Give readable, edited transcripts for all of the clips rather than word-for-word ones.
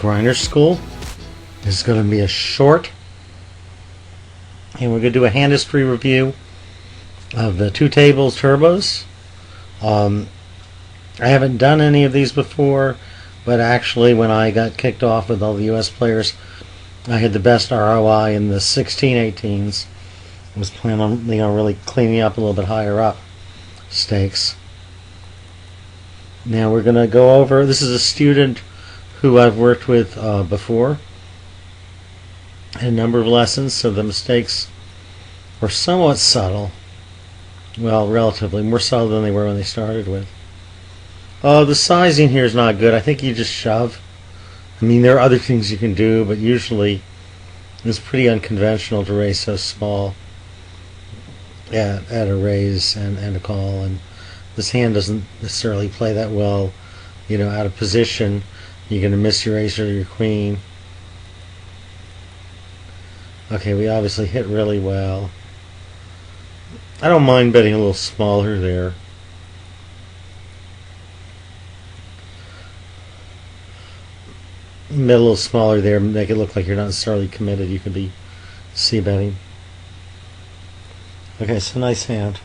Grinder School. This is going to be a short, and we're going to do a hand history review of the two tables turbos. I haven't done any of these before, but actually when I got kicked off with all the US players, I had the best ROI in the 16-18s. I was planning on really cleaning up a little bit higher up stakes. Now we're going to go over, this is a student who I've worked with before in a number of lessons, so the mistakes were somewhat subtle. Well, relatively more subtle than they were when they started with. The sizing here is not good. I think you just shove. I mean, there are other things you can do, but usually it's pretty unconventional to raise so small at a raise and a call. And this hand doesn't necessarily play that well, out of position. You're going to miss your ace or your queen. Okay, we obviously hit really well. I don't mind betting a little smaller there. Bet a little smaller there, make it look like you're not necessarily committed. You could be c-betting. Okay, so nice hand.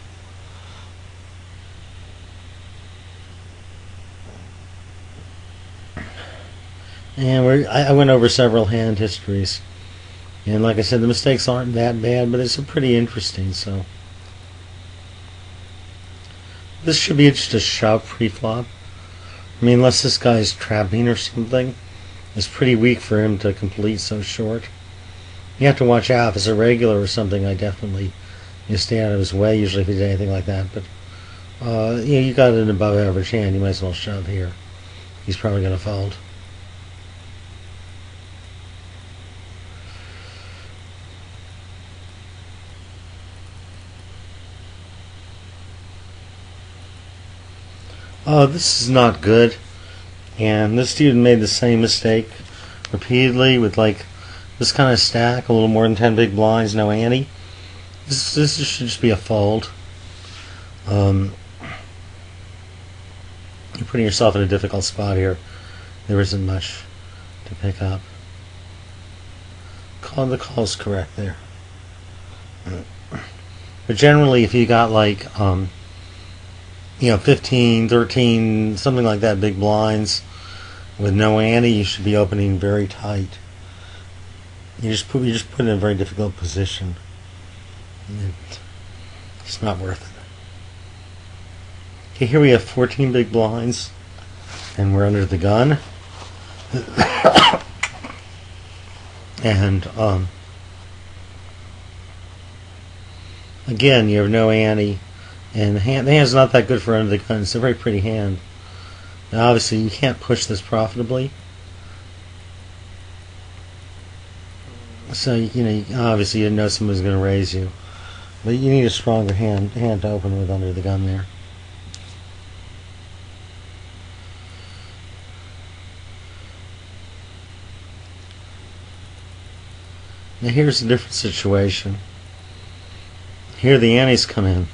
And I went over several hand histories. And like I said, the mistakes aren't that bad, but it's pretty interesting. So this should be just a shove pre-flop. I mean, unless this guy's trapping or something, it's pretty weak for him to complete so short. You have to watch out. If it's a regular or something, I definitely stay out of his way. Usually, if he did anything like that, but you got an above average hand. You might as well shove here. He's probably going to fold. This is not good, and this student made the same mistake repeatedly with like this kind of stack, a little more than 10 big blinds, no ante. This should just be a fold. You're putting yourself in a difficult spot here. There isn't much to pick up. The call's correct there. But generally, if you got like 15, 13, something like that, big blinds with no ante, you should be opening very tight. You just put it in a very difficult position. It's not worth it. Okay, here we have 14 big blinds, and we're under the gun. And again, you have no ante. And the hand's not that good for under the gun. It's a very pretty hand. Now, obviously, you can't push this profitably. So, obviously, you know someone's going to raise you. But you need a stronger hand to open with under the gun there. Now, here's a different situation. Here, the antes come in.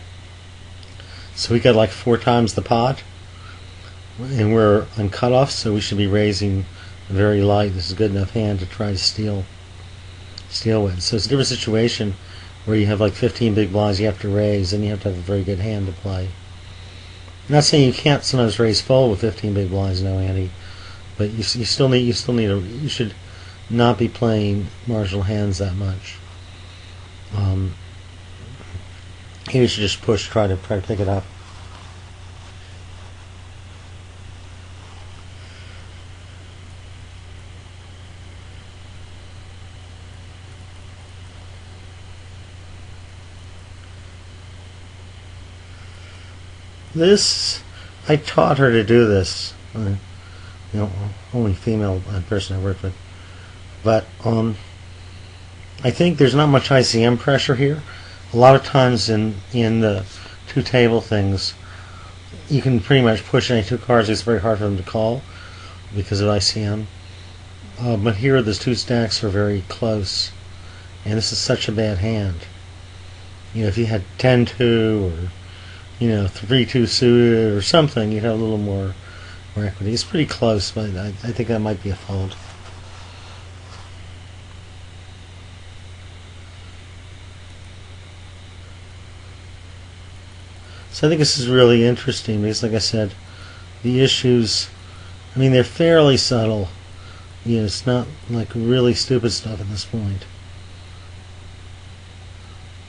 So we got like 4 times the pot, and we're on cutoff, so we should be raising very light. This is a good enough hand to try to steal with. So it's a different situation where you have like 15 big blinds you have to raise, and you have to have a very good hand to play. I'm not saying you can't sometimes raise fold with 15 big blinds, no ante, but you should not be playing marginal hands that much. Here you should just push, try to pick it up. I taught her to do this. Only female person I worked with. But I think there's not much ICM pressure here. A lot of times in the two table things, you can pretty much push any 2 cards. It's very hard for them to call because of ICM. But here the 2 stacks are very close, and this is such a bad hand. If you had 10-2 or 3-2 suited or something, you'd have a little more equity. It's pretty close, but I think that might be a fold. So I think this is really interesting because, like I said, the issues, I mean, they're fairly subtle. You know, it's not like really stupid stuff at this point.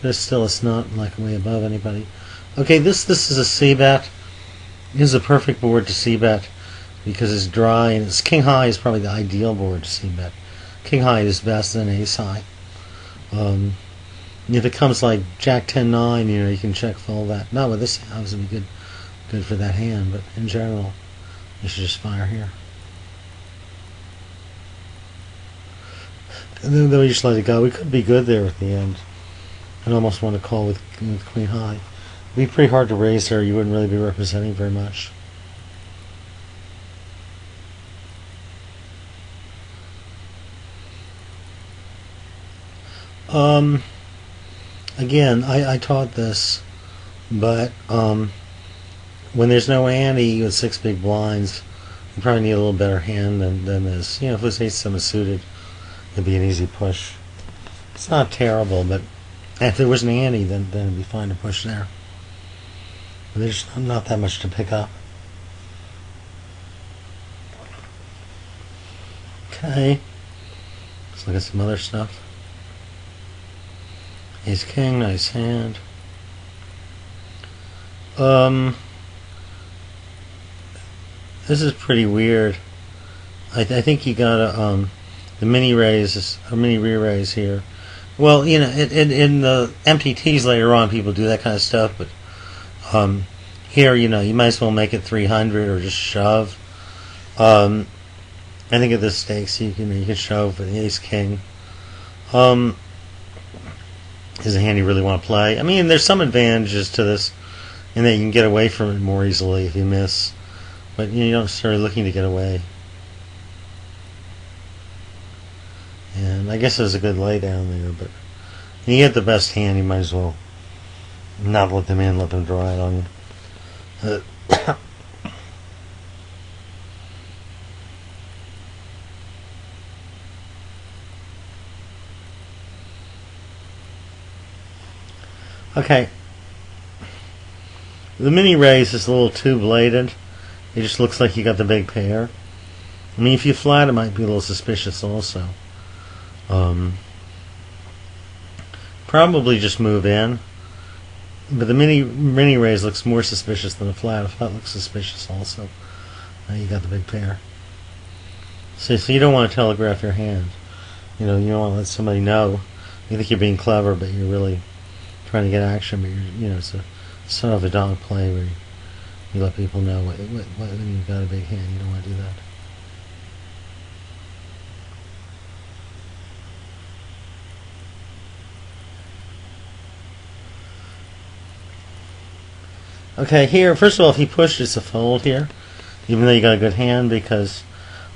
But still, it's not like way above anybody. Okay, this is a c-bet. This is a perfect board to c-bet because it's dry, and it's king high is probably the ideal board to c-bet. King high is best, then ace high. If it comes like Jack 10-9, you know, you can check fold that. Not with this house, it would be good for that hand, but in general, you should just fire here. And then we just let it go. We could be good there at the end. I'd almost want to call with queen high. It'd be pretty hard to raise there. You wouldn't really be representing very much. Again, I taught this, but when there's no ante with 6 big blinds, you probably need a little better hand than this. You know, if it was ace-7 suited, it'd be an easy push. It's not terrible, but if there was an ante, then it'd be fine to push there. But there's not that much to pick up. Okay, let's look at some other stuff. Ace king, nice hand. This is pretty weird. I think you gotta the mini raise or mini re-raise here. Well, you know, in the MTTs later on, people do that kind of stuff, but here, you know, you might as well make it 300 or just shove. I think at this stakes you can shove with the ace king. Is a hand you really want to play. I mean, there's some advantages to this in that you can get away from it more easily if you miss, but you know, you're not necessarily looking to get away. And I guess it was a good lay down there, but you get the best hand, you might as well not let them in, let them draw it on you. Okay, the mini raise is a little too blatant. It just looks like you got the big pair. I mean, if you flat, it might be a little suspicious also. Probably just move in, but the mini raise looks more suspicious than a flat. A flat looks suspicious also. Now you got the big pair. So you don't want to telegraph your hand. You know, you don't want to let somebody know. You think you're being clever, but you're really trying to get action, but you know, it's a sort of a dog play where you let people know when you've got a big hand. You don't want to do that. Okay, here, first of all, if he pushed, it's a fold here, even though you got a good hand, because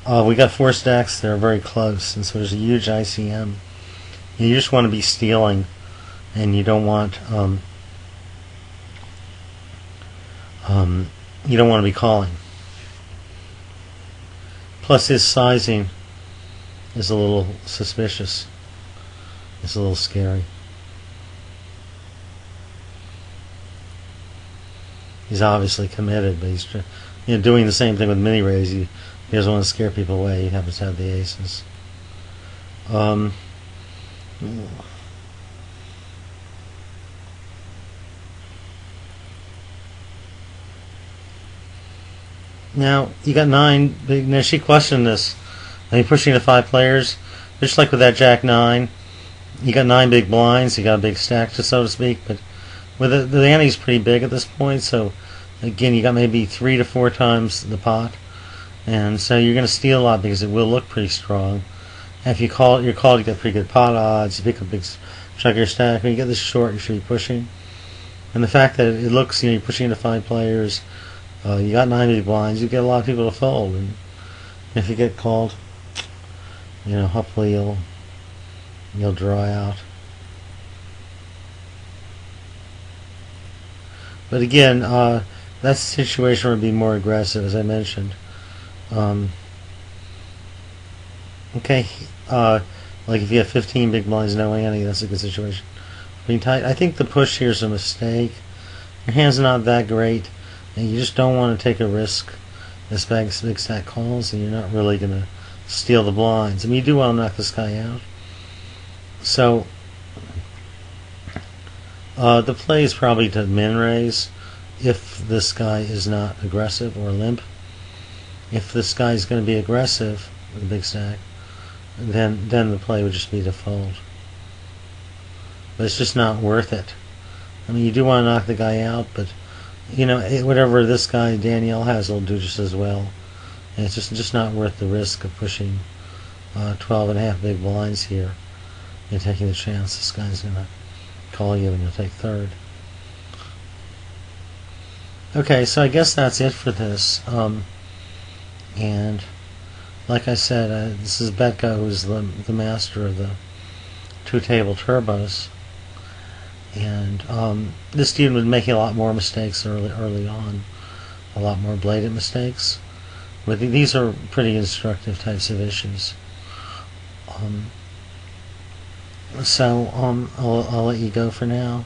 we got 4 stacks that are very close, and so there's a huge ICM. You just want to be stealing, and you don't want to be calling. Plus, his sizing is a little suspicious. It's a little scary. He's obviously committed, but he's doing the same thing with mini raise. He doesn't want to scare people away. He happens to have the aces. Now, you got 9 big. Now, she questioned this. I mean, pushing to 5 players, just like with that Jack 9, you got 9 big blinds. You got a big stack, so to speak. But with the ante's pretty big at this point, so again, you got maybe 3 to 4 times the pot, and so you're going to steal a lot because it will look pretty strong. And if you call, you're called, you get pretty good pot odds. You pick a big chunk of your stack. When you get this short, you should be pushing. And the fact that it looks, you're pushing into 5 players. You got 9 big blinds. You get a lot of people to fold, and if you get called, hopefully you'll dry out. But again, that situation would be more aggressive, as I mentioned. Okay, like if you have 15 big blinds, no ante, that's a good situation. Being tight, I think the push here is a mistake. your hand's not that great, and you just don't want to take a risk. This big stack calls, and you're not really going to steal the blinds. I mean, you do want to knock this guy out. So the play is probably to min raise if this guy is not aggressive or limp. If this guy is going to be aggressive with a big stack, then the play would just be to fold. But it's just not worth it. I mean, you do want to knock the guy out, but you know, whatever this guy Danielle has will do just as well. And it's just not worth the risk of pushing 12 and a half big blinds here and taking the chance this guy's going to call you and you'll take third. Okay, so I guess that's it for this. And like I said, this is BetGo, who's the master of the two-table turbos. And this student was making a lot more mistakes early on, a lot more blatant mistakes. But these are pretty instructive types of issues. So I'll let you go for now.